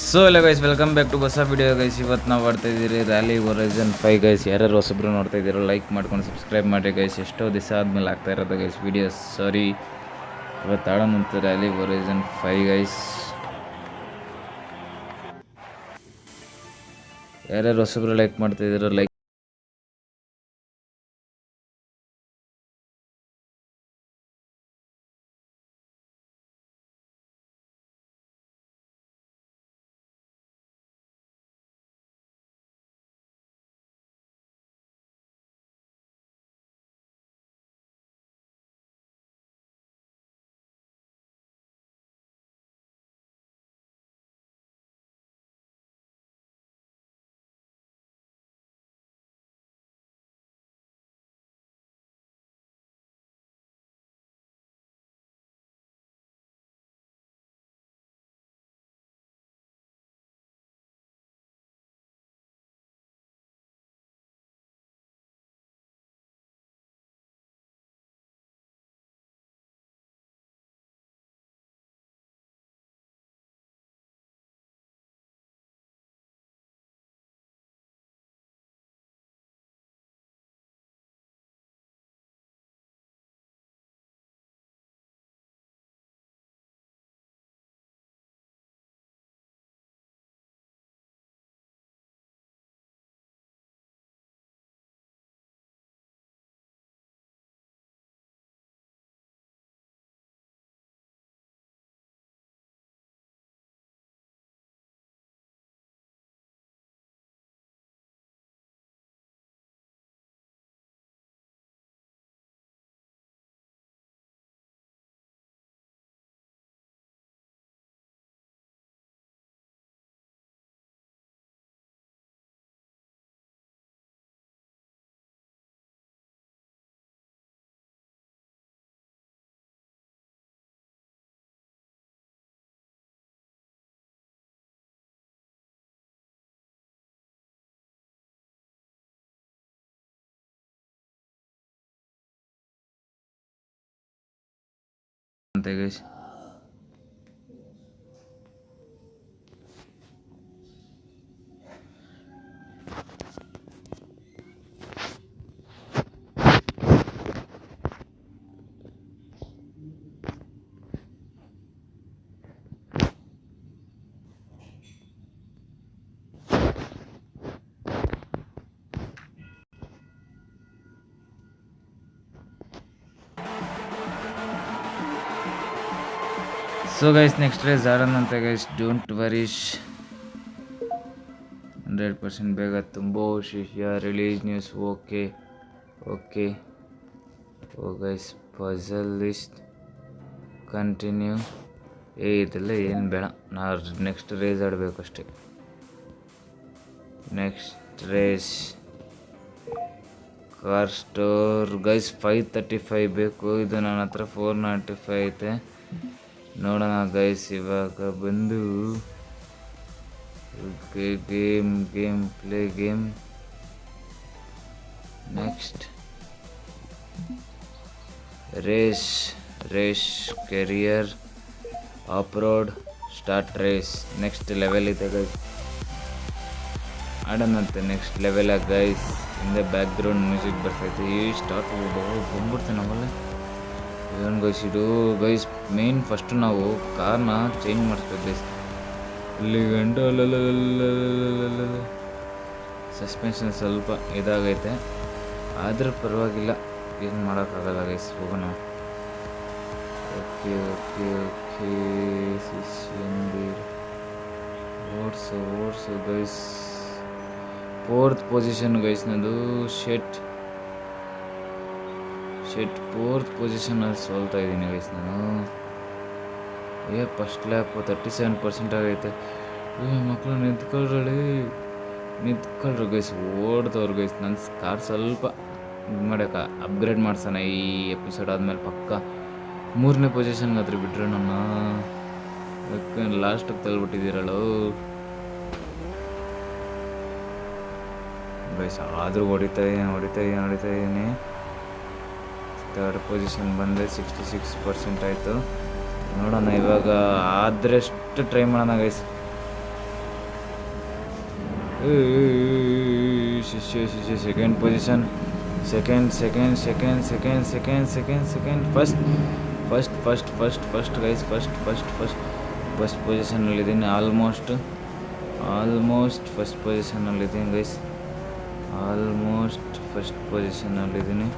So ಎಲ್ಲ guys welcome back to ಹೊಸ video guys. ಇವತ್ತು ನಾವು ಮಾಡ್ತಾ ಇದ್ದೀರಿ ರ್ಯಾಲಿ ಹೊರೈಸನ್ 5 ಗೈಸ್. ಯಾರ್ಯಾರು ಹೊಸಬ್ರು ನೋಡ್ತಾ ಇದ್ದೀರೋ ಲೈಕ್ ಮಾಡ್ಕೊಂಡು ಸಬ್ಸ್ಕ್ರೈಬ್ ಮಾಡಿ ಗೈಸ್. ಎಷ್ಟೋ ದಿವಸ ಆದಮೇಲೆ ಆಗ್ತಾ ಇರೋದು ಗೈಸ್ ವಿಡಿಯೋಸ್. ಸಾರಿ, ಇವತ್ತು ಆಡೋಣಂತ ರ್ಯಾಲಿ ಹೊರೈಸನ್ 5 ಗೈಸ್. ಯಾರ್ಯಾರು ಹೊಸಬ್ರು ಲೈಕ್ ಮಾಡ್ತಾ ಇದ್ದೀರೋ ಲೈಕ್ ಅಂತ guys. So guys next race ಆಡೋಣಂತ ಗೈಸ್. ಡೋಂಟ್ ವರೀಶ್ 100% ಬೇಗ ತುಂಬ ಶಿಷ್ಯ release news. Okay okay oh guys puzzle list continue. ಇದೆಲ್ಲ ಏನು ಬೇಡ, ನಾವು ನೆಕ್ಸ್ಟ್ ರೇಸ್ ಆಡಬೇಕು ಅಷ್ಟೇ. Next race car store guys 535 ಬೇಕು. ಇದು ನನ್ನ ಹತ್ರ 495 ಐತೆ. ನೋಡೋಣ ಗೈಸ್. ಇವಾಗ ಬಂದು play game. Next race career off road start race. Next level ಇದೆ ಗೈಸ್, ಆಡೋಣಂತೆ ನೆಕ್ಸ್ಟ್ ಲೆವೆಲಾಗ ಗೈಸ್. ಹಿಂದೆ ಬ್ಯಾಕ್ಗ್ರೌಂಡ್ ಮ್ಯೂಸಿಕ್ ಬರ್ತೈತೆ. ಈ ಸ್ಟಾರ್ಟ್ ಬಂದ್ಬಿಡ್ತೇನೆ ನಾವಲ್ಲ. ಏನು ಗೈಸ್ ಇದು ಗೈಸ್ ಮೇನ್ ಫಸ್ಟು ನಾವು ಕಾರ್ನ ಚೇಂಜ್ ಮಾಡಿಸ್ಬೇಕು ಗೈಸ್. ಇಲ್ಲಿ ಗಂಟು ಸಸ್ಪೆನ್ಷನ್ ಸ್ವಲ್ಪ ಇದಾಗೈತೆ, ಆದರೂ ಪರವಾಗಿಲ್ಲ, ಏನು ಮಾಡೋಕ್ಕಾಗಲ್ಲ ಗೈಸ್. ಹೋಗೋಣ. Okay okay okay odds guys. 4th position guys ನಂದು. ಶೆಟ್ 4th ಪೊಸಿಷನಲ್ಲಿ ಸೋಲ್ತಾ ಇದ್ದೀನಿ ಗೈಸ್ ನಾನು. ಫಸ್ಟ್ ಲ್ಯಾಪ್ 37% ಆಗೈತೆ. ಮಕ್ಕಳು ನಿಂತ್ಕೊಳ್ರು ಗೈಸ್, ಓಡ್ದವ್ರು ಗೈಸ್. ನನ್ನ ಕಾರ್ ಸ್ವಲ್ಪ ಇದು ಮಾಡೋಕೆ ಅಪ್ಗ್ರೇಡ್ ಮಾಡ್ಸೋಣ ಈ ಎಪಿಸೋಡ್ ಆದಮೇಲೆ ಪಕ್ಕ. 3ನೇ ಪೊಸಿಷನ್ಗೆ ಹತ್ರ ಬಿಟ್ಟರೆ ನನ್ನ ಲಾಸ್ಟಿಗೆ ತಳ್ಳಿಬಿಟ್ಟಿದ್ದೀರಳು ಗೈಸ್. ಆದರೂ ಹೊಡಿತಾ ಇದ್ದೀನಿ. 3rd ಪೊಸಿಷನ್ ಬಂದರೆ 66% ಆಯಿತು. ನೋಡೋಣ ಇವಾಗ ಆದಷ್ಟು ಟ್ರೈ ಮಾಡೋಣ ಗೈಸ್. ಶಿಷ್ಯ second position, second first guys, first ಪೊಸಿಷನ್ನಲ್ಲಿದ್ದೀನಿ. ಆಲ್ಮೋಸ್ಟ್ ಫಸ್ಟ್ ಪೊಸಿಷನ್ನಲ್ಲಿದ್ದೀನಿ ಗೈಸ್, ಆಲ್ಮೋಸ್ಟ್ ಫಸ್ಟ್ ಪೊಸಿಷನ್ನಲ್ಲಿದ್ದೀನಿ,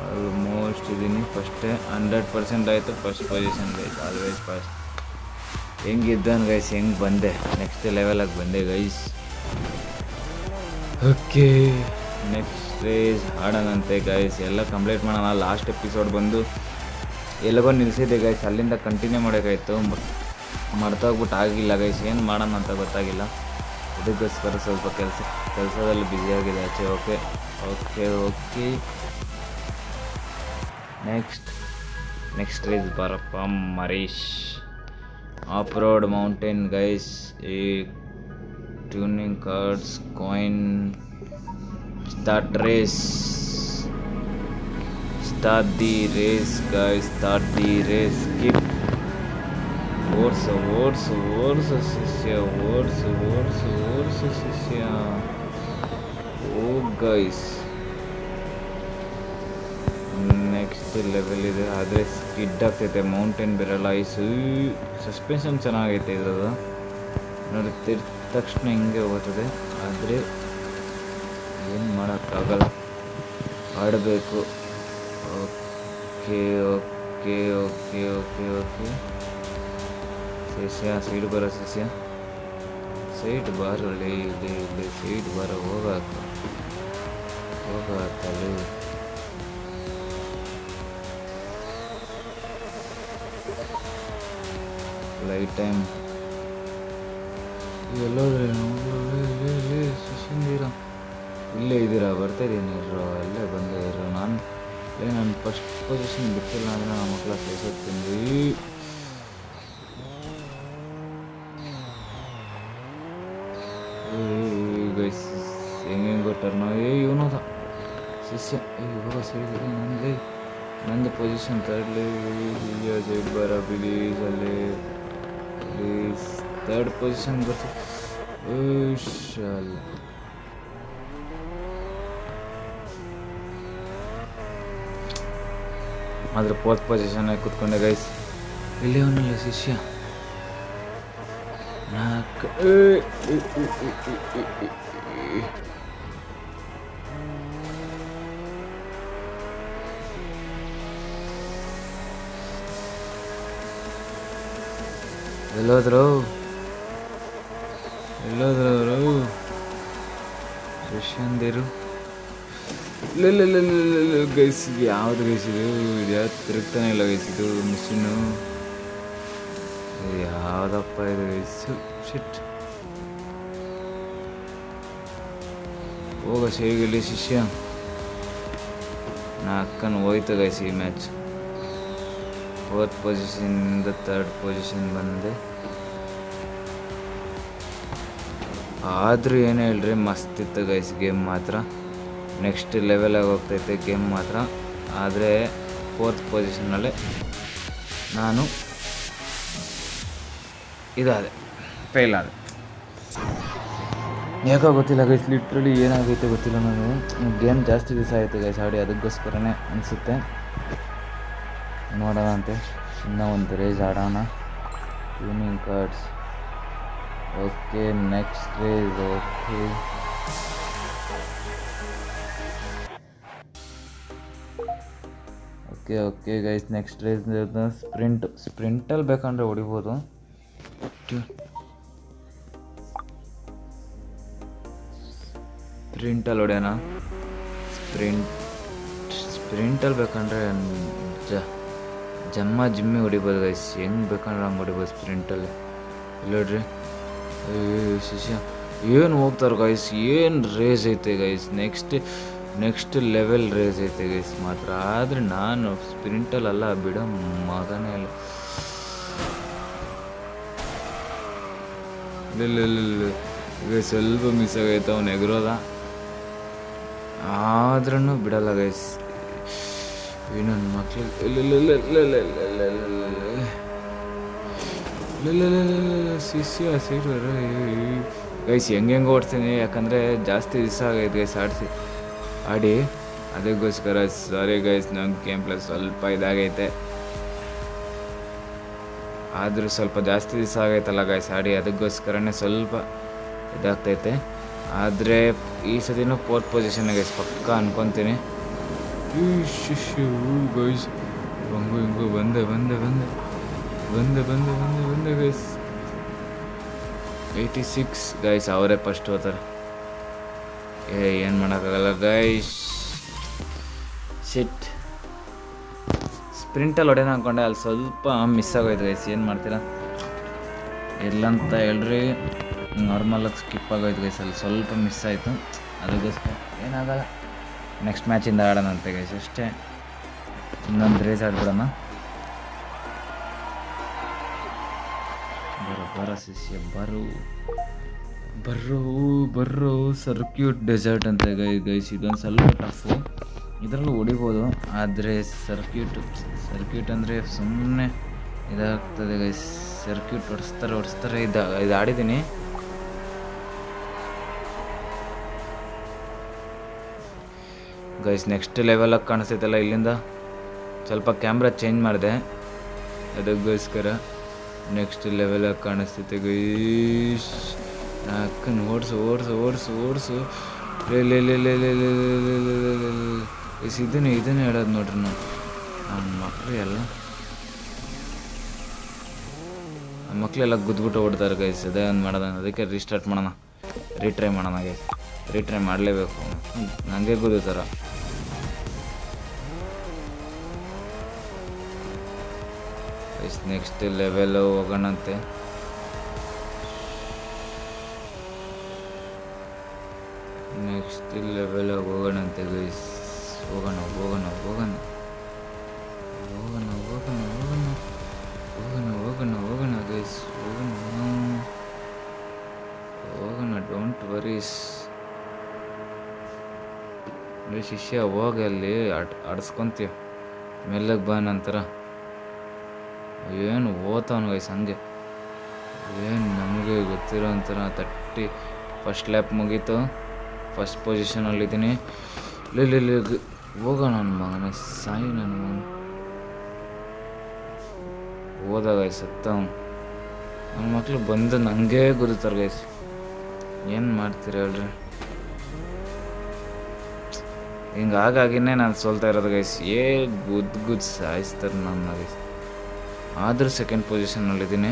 ಆಲ್ಮೋಸ್ಟ್ ಇದ್ದೀನಿ. ಫಸ್ಟೇ 100% ಆಯಿತು first position guys, always first. ಹೆಂಗಿದ್ದಾನು ಗೈಸ್, ಹೆಂಗೆ ಬಂದೆ, ನೆಕ್ಸ್ಟ್ ಲೆವೆಲಾಗಿ ಬಂದೆ ಗೈಸ್. ಓಕೆ, ನೆಕ್ಸ್ಟ್ ರೇಸ್ ಆಡೋಣಂತೆ ಗೈಸ್. ಎಲ್ಲ ಕಂಪ್ಲೀಟ್ ಮಾಡೋಣ. ಲಾಸ್ಟ್ ಎಪಿಸೋಡ್ ಬಂದು ಎಲ್ಲಿಗೋ ನಿಲ್ಲಿಸಿದ್ದೆ ಗೈಸ್, ಅಲ್ಲಿಂದ ಕಂಟಿನ್ಯೂ ಮಾಡೋಕ್ಕಾಯ್ತು. ಮರ್ತೋಗ್ಬಿಟ್ಟು ಆಗಿಲ್ಲ ಗೈಸ್, ಏನು ಮಾಡೋಣ ಅಂತ ಗೊತ್ತಾಗಿಲ್ಲ. ಅದಕ್ಕೋಸ್ಕರ ಸ್ವಲ್ಪ ಕೆಲಸದಲ್ಲಿ ಬ್ಯುಸಿಯಾಗಿದೆ ಆಚೆ. ಓಕೆ ನೆಕ್ಸ್ಟ್ ರೇಸ್ ಬರಪ್ಪ ಮರೀಶ್. Off road mountain guys. ಈ tuning cards, coin, start the race guys, start the race. Skip. ಓಡ್ಸು ಶಿಷ್ಯ, ಓಡ್ಸು ಶಿಷ್ಯ. ಓ ಗೈಸ್, ನೆಕ್ಸ್ಟ್ ಲೆವೆಲ್ ಇದೆ, ಆದರೆ ಸ್ಕಿಡ್ ಆಗ್ತೈತೆ. ಮೌಂಟೇನ್ ಬರಲ್ಲ, ಐಸು. ಸಸ್ಪೆನ್ಷನ್ ಚೆನ್ನಾಗೈತೆ ಇದ್ರದ್ದು, ನೋಡ್ತಿದ್ದ ತಕ್ಷಣ ಹಿಂಗೆ ಹೋಗ್ತದೆ, ಆದರೆ ಏನು ಮಾಡೋಕ್ಕಾಗಲ್ಲ, ಆಡಬೇಕು. ಓಕೆ ಶಿಷ್ಯ, ಸೈಡ್ ಬರೋ ಶಿಷ್ಯ, ಸೈಡ್ ಬಾರಲ್ಲಿ, ಇಲ್ಲಿ ಸೈಡ್ ಬರೋ, ಹೋಗತ್ತಲ್ಲಿ. ಫ್ಲೈಟ್ ಟೈಮ್ ಎಲ್ಲೋದ್ರೆ ಶಿಷ್ಯಂದಿರ, ಇಲ್ಲೇ ಇದ್ದೀರಾ, ಬರ್ತಾಯಿದ್ದೀನಿ ಇರೋ, ಅಲ್ಲೇ ಬಂದೇ ಇರೋ. ನಾನು ಫಸ್ಟ್ ಪೊಸಿಷನ್ ಬಿಟ್ಟಿಲ್ಲ ಅಂದರೆ ನಮ್ಮ ಮಕ್ಕಳ ಸೇರಿಸೋಗ್ತೀನಿ ಗೈಸ್. ಹೆಂಗೆ ಟರ್ನ, ಇವನದ ಶಿಷ್ಯ, ಇವಾಗ ಸೇರಿದ್ರೆ ನಂದು ಪೊಸಿಷನ್ ತರ್ಡ್ಲಿ. ಸೈಡ್ ಬರ ಪ್ಲೀಸ್, ಅಲ್ಲಿ ಪ್ಲೀಸ್. ಥರ್ಡ್ ಪೊಸಿಷನ್ ಬರ್ತದೆ. ಆದರೆ ಫೋರ್ತ್ ಪೊಸಿಷನ್ನಾಗಿ ಕೂತ್ಕೊಂಡೆ ಗೈಸ್. ಇಲ್ಲಿ ಅವನಲ್ಲ ಶಿಷ್ಯ, ಎಲ್ಲೋದ್ರು ಅವರು ಶಿಷ್ಯಂದಿರು. ಇಲ್ಲ ಗೈಸ್, ಯಾವ್ದು ಗೈಸಿದು, ಇದು ಯಾವ್ದು ತಿರುಗ್ತಾನೆ ಇಲ್ಲ ಗೈಸಿದು ಮಿಷಿನ್ನು, ಯಾವುದಪ್ಪ ಇದು ಗೈಸು. ಶಿಟ್, ಹೋಗ ಹೇಗಿಲ್ಲಿ ಶಿಷ್ಯ. ಅಕ್ಕನ ಹೋಯ್ತು ಗೈಸ್ ಈ ಮ್ಯಾಚ್. ಫೋರ್ತ್ ಪೊಸಿಷನಿಂದ ಥರ್ಡ್ ಪೊಸಿಷನ್ ಬಂದೆ. ಆದರೂ ಏನೇ ಹೇಳ್ರಿ, ಮಸ್ತ್ ಇತ್ತು ಗೈಸ್ ಗೇಮ್ ಮಾತ್ರ. ನೆಕ್ಸ್ಟ್ ಲೆವೆಲಾಗಿ ಹೋಗ್ತೈತೆ ಗೇಮ್ ಮಾತ್ರ. ಆದರೆ ಫೋರ್ತ್ ಪೊಸಿಷನ್ನಲ್ಲೇ ನಾನು ಇದಾದೆ, ಫೇಲ್ ಆದೆ. ಯಾಕೋ ಗೊತ್ತಿಲ್ಲ ಗೈಸ್, ಲಿಟ್ರಲಿ ಏನಾಗೈತೆ ಗೊತ್ತಿಲ್ಲ. ನಾನು ಗೇಮ್ ಜಾಸ್ತಿ ದಿವಸ ಆಯಿತು ಗೈಸ್ ಆಡಿ, ಅದಕ್ಕೋಸ್ಕರನೇ ಅನಿಸುತ್ತೆ. ನೋಡೋಣ ಅಂತೆ, ಇನ್ನೂ ಒಂದು ರೇಸ್ ಆಡೋಣ. Tuning cards. Okay, next race. Okay guys, next race ಸ್ಪ್ರಿಂಟಲ್ಲಿ ಬೇಕಂದರೆ ಹೊಡಿಬೋದು. ಸ್ಪ್ರಿಂಟಲ್ಲಿ ಹೊಡೆಯೋಣ. ಸ್ಪ್ರಿಂಟಲ್ಲಿ ಬೇಕಂದರೆ ಜಿಮ್ಮಿ ಹೊಡಿಬೋದು ಗೈಸ್, ಹೆಂಗೆ ಬೇಕಂದ್ರೆ ಹಂಗೆ ಹೊಡಿಬೋದು ಸ್ಪ್ರಿಂಟಲ್ಲಿ. ಇಲ್ಲ ನೋಡ್ರಿ ಶಿಷ್ಯ, ಏನು ಹೋಗ್ತಾರೆ ಗೈಸ್, ಏನು ರೇಸ್ ಐತೆ ಗೈಸ್. ನೆಕ್ಸ್ಟ್ ಲೆವೆಲ್ ರೇಸ್ ಐತೆ ಗೈಸ್ ಮಾತ್ರ. ಆದರೆ ನಾನು ಸ್ಪ್ರಿಂಟಲ್ಲ ಬಿಡೋ ಮಗನೇ ಇಲ್ಲ. ಈಗ ಸ್ವಲ್ಪ ಮಿಸ್ ಆಗೈತೆ ಅವ್ನು ಎಗರೋದ, ಆದ್ರೂ ಬಿಡಲ್ಲ ಗೈಸ್. ನನ್ನ ಮಕ್ಳು ಶಿಷ್ಯ ಸೈಡ್ ಗೈಸ್ ಹೆಂಗೆ ಓಡಿಸ್ತೀನಿ, ಯಾಕಂದರೆ ಜಾಸ್ತಿ ದಿವಸ ಆಗೈತೆ ಗೈಸ್ ಆಡಿ, ಅದಕ್ಕೋಸ್ಕರ ಸಾರಿ ಗೈಸ್. ನಂಗೆ ಗೇಮ್ ಪ್ಲೇ ಸ್ವಲ್ಪ ಇದಾಗೈತೆ, ಆದರೂ ಸ್ವಲ್ಪ ಜಾಸ್ತಿ ದಿವಸ ಆಗೈತಲ್ಲ ಗೈಸ್ ಆಡಿ, ಅದಕ್ಕೋಸ್ಕರನೇ ಸ್ವಲ್ಪ ಇದಾಗ್ತೈತೆ. ಆದರೆ ಈ ಸತಿನೂ 4th ಪೊಸಿಷನ್ ಗೈಸ್ ಪಕ್ಕ ಅನ್ಕೊತೀನಿ. ಗೈಸ್ ಹಂಗು ಹಿಂಗು ಬಂದೆ ಗೈಸ್. 86 ಗೈಸ್, ಅವರೇ ಫಸ್ಟ್ ಹೋಗ್ತಾರೆ. ಏನು ಮಾಡೋಕ್ಕಾಗಲ್ಲ ಗೈಸ್. ಶಿಟ್, ಸ್ಪ್ರಿಂಟಲ್ಲಿ ಹೊಡೆಯೋಣ ಅಂದ್ಕೊಂಡೆ, ಅಲ್ಲಿ ಸ್ವಲ್ಪ ಮಿಸ್ ಆಗೋಯ್ತು ಗೈಸ್. ಏನು ಮಾಡ್ತೀರಾ, ಎಲ್ಲಂತ ಹೇಳ್ರಿ, ನಾರ್ಮಲಾಗಿ ಸ್ಕಿಪ್ ಆಗೋಯ್ತು ಗೈಸ್, ಅಲ್ಲಿ ಸ್ವಲ್ಪ ಮಿಸ್ ಆಯಿತು. ಅದಕ್ಕೋಸ್ಕರ ಏನಾಗಲ್ಲ, ನೆಕ್ಸ್ಟ್ ಮ್ಯಾಚಿಂದ ಆಡೋಣಂತೆ ಗೈಸ್ ಅಷ್ಟೇ. ಇನ್ನೊಂದು ರೇಸ್ ಆಡ್ಬಿಡೋಣ. ಬರೋ ಶಿಷ್ಯ ಬರ್ರೋ ಸರ್ಕ್ಯೂಟ್ ಡೆಸರ್ಟ್ ಅಂತ ಗೈಸ್. ಇದೊಂದು ಸ್ವಲ್ಪ ಟಫು, ಇದರಲ್ಲೂ ಹೊಡಿಬೋದು, ಆದರೆ ಸರ್ಕ್ಯೂಟ್ ಅಂದರೆ ಸುಮ್ಮನೆ ಇದಾಗ್ತದೆ ಗೈಸ್. ಸರ್ಕ್ಯೂಟ್ ಹೊಡಿಸ್ತಾರೆ. ಇದು ಆಡಿದ್ದೀನಿ ಗೈಸ್. ನೆಕ್ಸ್ಟ್ ಲೆವೆಲಾಗಿ ಕಾಣಿಸ್ತೈತಲ್ಲ, ಇಲ್ಲಿಂದ ಸ್ವಲ್ಪ ಕ್ಯಾಮ್ರಾ ಚೇಂಜ್ ಮಾಡಿದೆ, ಅದಕ್ಕೋಸ್ಕರ ನೆಕ್ಸ್ಟ್ ಲೆವೆಲಾಗಿ ಕಾಣಿಸ್ತೈತೆ ಗೈಸ್. ಅಕ್ಕನ ಓಡಿಸು ಇದನ್ನೇ ಹೇಳೋದು ನೋಡ್ರಿ. ನಮ್ಮ ಮಕ್ಕಳೆಲ್ಲ ಗುದ್ಬಿಟ್ಟು ಓಡ್ತಾರೆ ಗೈಸ್. ಅದೇ ಒಂದು ಮಾಡೋಣ, ಅದಕ್ಕೆ ರೀಟ್ರೈ ಮಾಡೋಣ ಗೈಸ್. ರೀಟ್ರೈ ಮಾಡಲೇಬೇಕು, ನನಗೆ ಗುದ್ದುತ್ತಾರ. ಗೈಸ್ ನೆಕ್ಸ್ಟ್ ಲೆವೆಲ್ ಹೋಗೋಣಂತೆ. ನೆಕ್ಸ್ಟ್ ಲೆವೆಲಾಗಿ ಹೋಗೋಣಂತೆ ಗೈಸ್. ಹೋಗೋಣ ಗೈಸ್, ಹೋಗೋಣ. ಡೋಂಟ್ ವರೀಸ್ ಶಿಷ್ಯ, ಹೋಗಿ ಅಲ್ಲಿ ಆಡಿಸ್ಕೊಂತೀವಿ. ಮೆಲ್ಲಗೆ ಬಾ ನಂತರ. ಏನು ಓದ್ತಾವನು ಗೈಸ್ ಹಂಗೆ, ಏನು ನಮಗೆ ಗೊತ್ತಿರೋ ಅಂತರ. 30 ಫಸ್ಟ್ ಲ್ಯಾಪ್ ಮುಗೀತು, ಫಸ್ಟ್ ಪೊಸಿಷನಲ್ಲಿದ್ದೀನಿ. ಹೋಗೋಣ ನನ್ನ ಮಗನ ಸಾಯಿ, ನನ್ನ ಮಗನ ಹೋದ ಗೈಸ್. ಸತ್ತವನು. ನನ್ನ ಮಕ್ಕಳು ಬಂದು ನನಗೇ ಗುರುತಾರೆ ಗೈಸ್. ಏನು ಮಾಡ್ತೀರ ಹೇಳ್ರಿ, ಹಿಂಗಾಗಿನೇ ನಾನು ಸೋಲ್ತಾ ಇರೋದು ಗೈಸ್. ಗುದ್ದು ಸಾಯಿಸ್ತಾರೆ ನನ್ನ ಗೈಸ್. ಆದರೂ ಸೆಕೆಂಡ್ ಪೊಸಿಷನ್ನಲ್ಲಿದ್ದೀನಿ,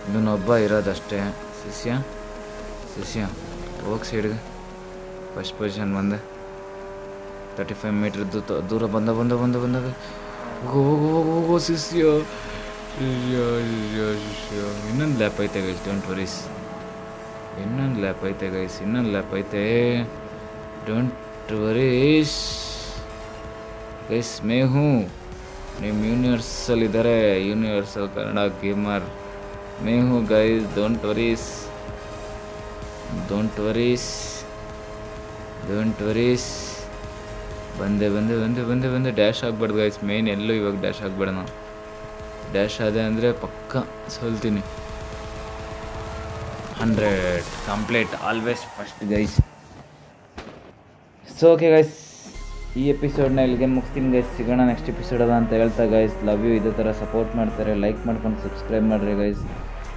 ಇನ್ನೊಬ್ಬ ಇರೋದಷ್ಟೇ. ಶಿಷ್ಯ ಹೋಗಿ ಸೈಡ್ಗೆ. ಫಸ್ಟ್ ಪೊಸಿಷನ್ ಬಂದೆ, 35 ಮೀಟ್ರ್ ದೂರ ಬಂದಾಗ ಹೋಗೋ ಶಿಷ್ಯ. ಇನ್ನೊಂದು ಲ್ಯಾಪ್ ಐತೆ ಗೈಸ್, ಡೋಂಟ್ ವರೀಸ್. ಇನ್ನೊಂದು ಲ್ಯಾಪ್ ಐತೆ, ಡೋಂಟ್ ವರೀಸ್ ಗೈಸ್. ನಿಮ್ಮ ಯೂನಿವರ್ಸಲ್ಲಿದ್ದಾರೆ, ಯೂನಿವರ್ಸಲ್ ಕನ್ನಡ ಗೇಮರ್ ಮೇಹು ಗೈಸ್. Don't worries. ಬಂದೆ. ಡ್ಯಾಶ್ ಆಗ್ಬಾರ್ದು ಗೈಸ್. ಮೇನ್ ಎಲ್ಲೂ ಇವಾಗ ಡ್ಯಾಶ್ ಆಗ್ಬೇಡಣ. ಡ್ಯಾಶ್ ಆದೆ ಅಂದರೆ ಪಕ್ಕ ಸೋಲ್ತೀನಿ. 100 complete, always first guys. So okay guys, ಈ ಎಪಿಸೋಡ್ನ ಇಲ್ಲಿಗೆ ಮುಗಿಸ್ತೀನಿ ಗೈಸ್. ಸಿಗೋಣ ನೆಕ್ಸ್ಟ್ ಎಪಿಸೋಡ್ ಅದ ಅಂತ ಹೇಳ್ತಾ ಗೈಸ್. Love you. ಇದೇ ಥರ ಸಪೋರ್ಟ್ ಮಾಡ್ತಾರೆ, ಲೈಕ್ ಮಾಡ್ಕೊಂಡು ಸಬ್ಸ್ಕ್ರೈಬ್ ಮಾಡಿರಿ ಗೈಸ್.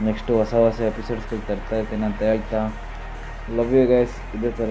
ನೆಕ್ಸ್ಟು ಹೊಸ ಎಪಿಸೋಡ್ಸ್ಗಳು ತರ್ತಾ ಇರ್ತೀನಿ ಅಂತ ಹೇಳ್ತಾ ಲವ್ ಯು ಗೈಸ್. ಇದೇ ಥರ